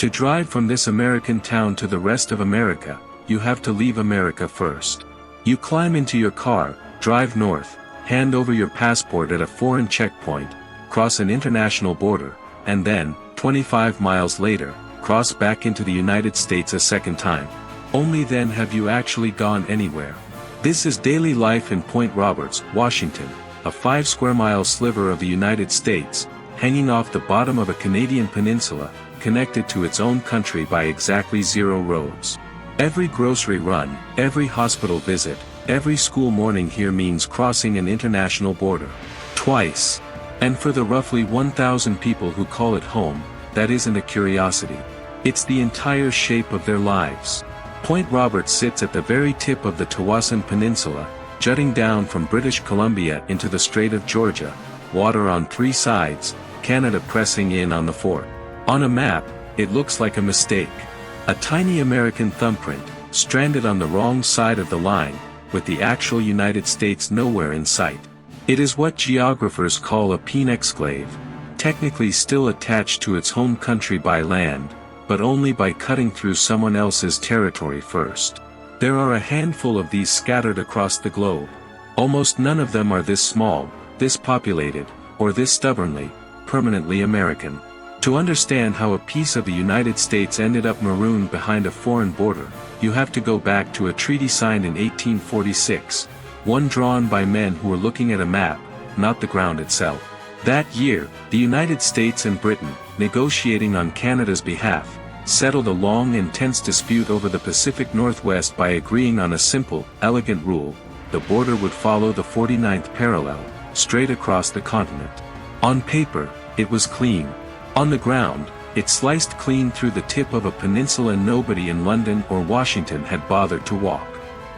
To drive from this American town to the rest of America, you have to leave America first. You climb into your car, drive north, hand over your passport at a foreign checkpoint, cross an international border, and then, 25 miles later, cross back into the United States a second time. Only then have you actually gone anywhere. This is daily life in Point Roberts, Washington, a 5-square-mile sliver of the United States, hanging off the bottom of a Canadian peninsula, connected to its own country by exactly 0 roads. Every grocery run, every hospital visit, every school morning here means crossing an international border. Twice. And for the roughly 1,000 people who call it home, that isn't a curiosity. It's the entire shape of their lives. Point Roberts sits at the very tip of the Tawasin Peninsula, jutting down from British Columbia into the Strait of Georgia, water on 3 sides, Canada pressing in on the 4th. On a map, it looks like a mistake. A tiny American thumbprint, stranded on the wrong side of the line, with the actual United States nowhere in sight. It is what geographers call a pene-exclave, technically still attached to its home country by land, but only by cutting through someone else's territory first. There are a handful of these scattered across the globe. Almost none of them are this small, this populated, or this stubbornly, permanently American. To understand how a piece of the United States ended up marooned behind a foreign border, you have to go back to a treaty signed in 1846, one drawn by men who were looking at a map, not the ground itself. That year, the United States and Britain, negotiating on Canada's behalf, settled a long and tense dispute over the Pacific Northwest by agreeing on a simple, elegant rule: the border would follow the 49th parallel, straight across the continent. On paper, it was clean. On the ground, it sliced clean through the tip of a peninsula nobody in London or Washington had bothered to walk.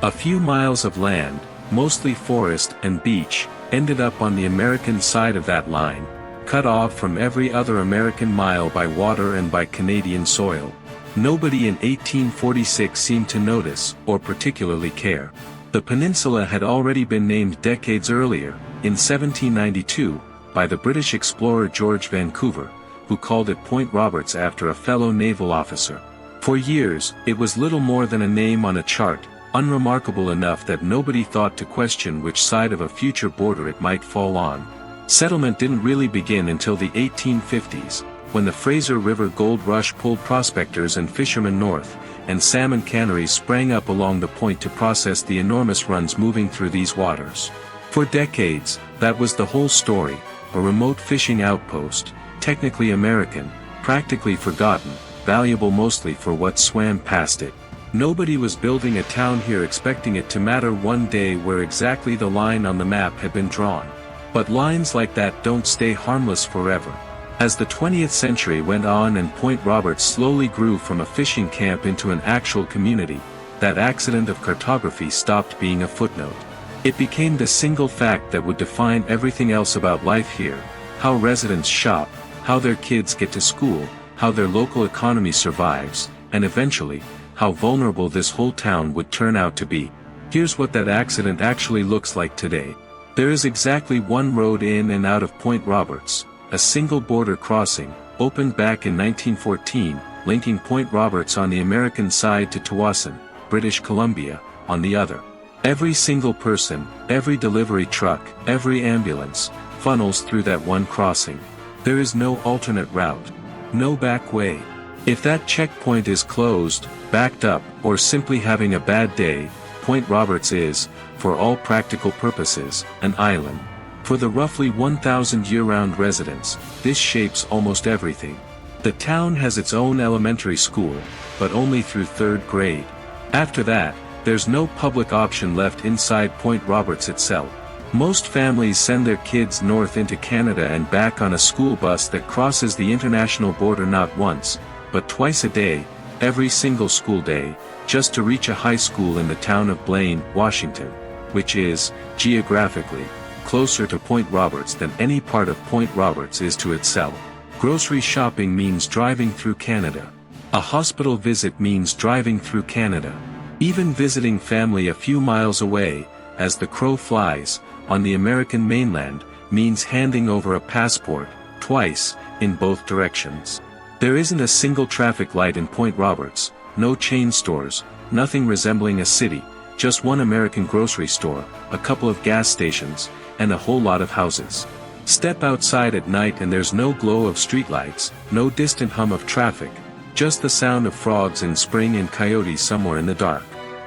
A few miles of land, mostly forest and beach, ended up on the American side of that line, cut off from every other American mile by water and by Canadian soil. Nobody in 1846 seemed to notice, or particularly care. The peninsula had already been named decades earlier, in 1792, by the British explorer George Vancouver, who called it Point Roberts after a fellow naval officer. For years, it was little more than a name on a chart, unremarkable enough that nobody thought to question which side of a future border it might fall on. Settlement didn't really begin until the 1850s, when the Fraser River Gold Rush pulled prospectors and fishermen north, and salmon canneries sprang up along the point to process the enormous runs moving through these waters. For decades, that was the whole story, a remote fishing outpost, technically American, practically forgotten, valuable mostly for what swam past it. Nobody was building a town here expecting it to matter one day where exactly the line on the map had been drawn. But lines like that don't stay harmless forever. As the 20th century went on and Point Roberts slowly grew from a fishing camp into an actual community, that accident of cartography stopped being a footnote. It became the single fact that would define everything else about life here: how residents shop, how their kids get to school, how their local economy survives, and eventually, how vulnerable this whole town would turn out to be. Here's what that accident actually looks like today. There is exactly one road in and out of Point Roberts, a single border crossing, opened back in 1914, linking Point Roberts on the American side to Tawasin, British Columbia, on the other. Every single person, every delivery truck, every ambulance, funnels through that one crossing. There is no alternate route. No back way. If that checkpoint is closed, backed up, or simply having a bad day, Point Roberts is, for all practical purposes, an island. For the roughly 1,000 year-round residents, this shapes almost everything. The town has its own elementary school, but only through 3rd grade. After that, there's no public option left inside Point Roberts itself. Most families send their kids north into Canada and back on a school bus that crosses the international border not once, but twice a day, every single school day, just to reach a high school in the town of Blaine, Washington, which is, geographically, closer to Point Roberts than any part of Point Roberts is to itself. Grocery shopping means driving through Canada. A hospital visit means driving through Canada. Even visiting family a few miles away, as the crow flies, on the American mainland, means handing over a passport, twice, in both directions. There isn't a single traffic light in Point Roberts, no chain stores, nothing resembling a city, just one American grocery store, a couple of gas stations, and a whole lot of houses. Step outside at night and there's no glow of streetlights, no distant hum of traffic, just the sound of frogs in spring and coyotes somewhere in the dark.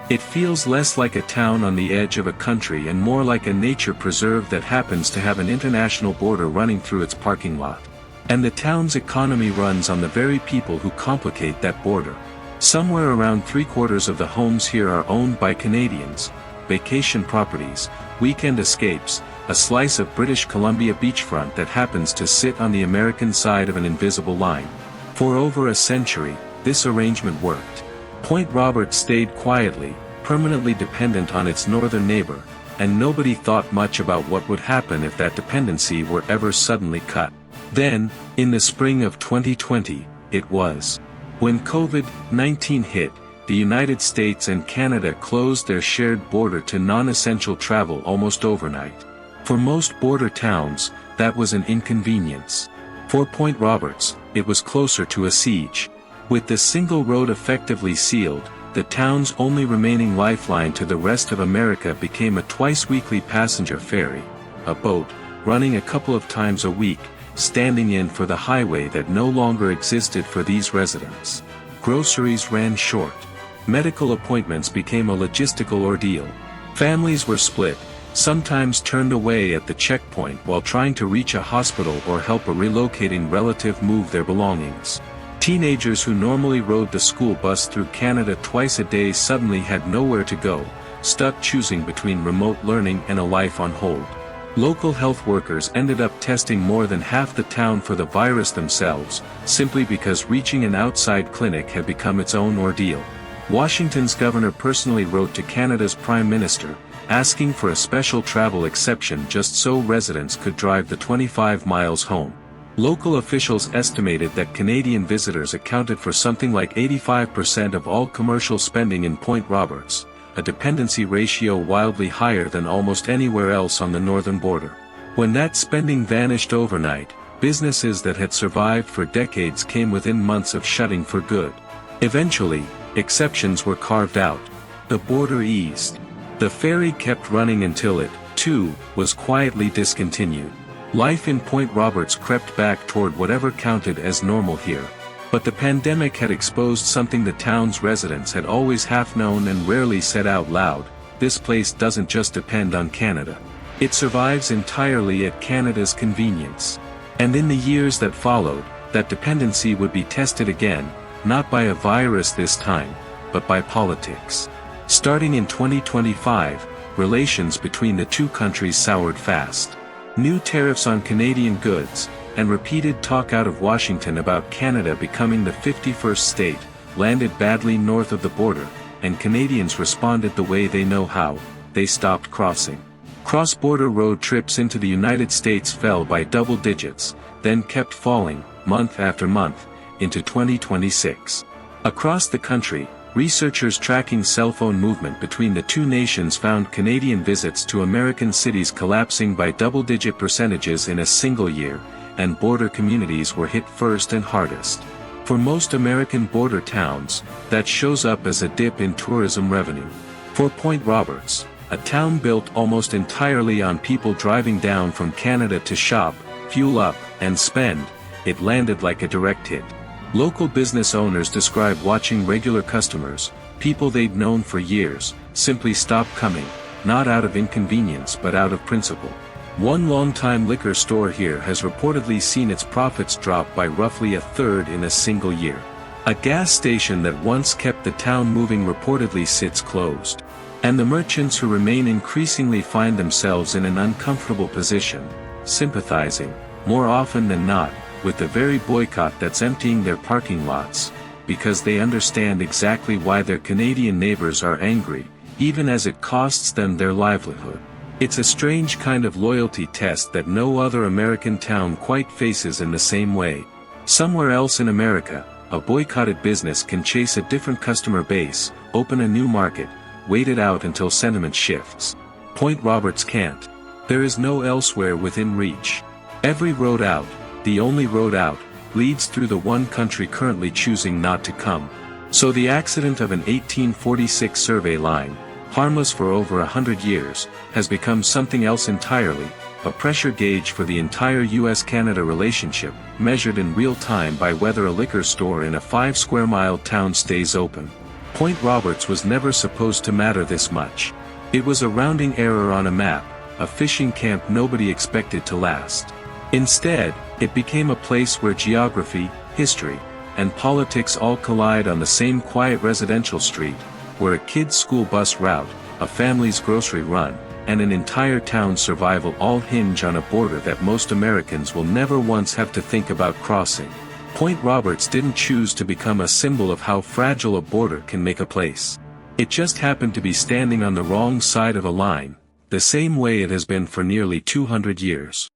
It feels less like a town on the edge of a country and more like a nature preserve that happens to have an international border running through its parking lot. And the town's economy runs on the very people who complicate that border. Somewhere around 3/4 of the homes here are owned by Canadians, vacation properties, weekend escapes, a slice of British Columbia beachfront that happens to sit on the American side of an invisible line. For over a century, this arrangement worked. Point Roberts stayed quietly, permanently dependent on its northern neighbor, and nobody thought much about what would happen if that dependency were ever suddenly cut. Then, in the spring of 2020, it was. When COVID-19 hit, the United States and Canada closed their shared border to non-essential travel almost overnight. For most border towns, that was an inconvenience. For Point Roberts, it was closer to a siege. With the single road effectively sealed, the town's only remaining lifeline to the rest of America became a twice-weekly passenger ferry, a boat, running a couple of times a week, standing in for the highway that no longer existed for these residents. Groceries ran short. Medical appointments became a logistical ordeal. Families were split, sometimes turned away at the checkpoint while trying to reach a hospital or help a relocating relative move their belongings. Teenagers who normally rode the school bus through Canada twice a day suddenly had nowhere to go, stuck choosing between remote learning and a life on hold. Local health workers ended up testing more than half the town for the virus themselves, simply because reaching an outside clinic had become its own ordeal. Washington's governor personally wrote to Canada's Prime Minister, asking for a special travel exception just so residents could drive the 25 miles home. Local officials estimated that Canadian visitors accounted for something like 85% of all commercial spending in Point Roberts, a dependency ratio wildly higher than almost anywhere else on the northern border. When that spending vanished overnight, businesses that had survived for decades came within months of shutting for good. Eventually, exceptions were carved out. The border eased. The ferry kept running until it, too, was quietly discontinued. Life in Point Roberts crept back toward whatever counted as normal here. But the pandemic had exposed something the town's residents had always half known and rarely said out loud: this place doesn't just depend on Canada. It survives entirely at Canada's convenience. And in the years that followed, that dependency would be tested again, not by a virus this time, but by politics. Starting in 2025, relations between the two countries soured fast. New tariffs on Canadian goods, and repeated talk out of Washington about Canada becoming the 51st state, landed badly north of the border, and Canadians responded the way they know how: they stopped crossing. Cross-border road trips into the United States fell by double digits, then kept falling, month after month, into 2026. Across the country, researchers tracking cell phone movement between the two nations found Canadian visits to American cities collapsing by double-digit percentages in a single year, and border communities were hit first and hardest. For most American border towns, that shows up as a dip in tourism revenue. For Point Roberts, a town built almost entirely on people driving down from Canada to shop, fuel up, and spend, it landed like a direct hit. Local business owners describe watching regular customers, people they'd known for years, simply stop coming, not out of inconvenience but out of principle. One longtime liquor store here has reportedly seen its profits drop by roughly a third in a single year. A gas station that once kept the town moving reportedly sits closed. And the merchants who remain increasingly find themselves in an uncomfortable position, sympathizing, more often than not, with the very boycott that's emptying their parking lots, because they understand exactly why their Canadian neighbors are angry, even as it costs them their livelihood. It's a strange kind of loyalty test that no other American town quite faces in the same way. Somewhere else in America, a boycotted business can chase a different customer base, open a new market, wait it out until sentiment shifts. Point Roberts can't. There is no elsewhere within reach. Every road out, the only road out, leads through the one country currently choosing not to come. So the accident of an 1846 survey line, harmless for over 100 years, has become something else entirely, a pressure gauge for the entire US-Canada relationship, measured in real time by whether a liquor store in a 5-square-mile town stays open. Point Roberts was never supposed to matter this much. It was a rounding error on a map, a fishing camp nobody expected to last. Instead, it became a place where geography, history, and politics all collide on the same quiet residential street, where a kid's school bus route, a family's grocery run, and an entire town's survival all hinge on a border that most Americans will never once have to think about crossing. Point Roberts didn't choose to become a symbol of how fragile a border can make a place. It just happened to be standing on the wrong side of a line, the same way it has been for nearly 200 years.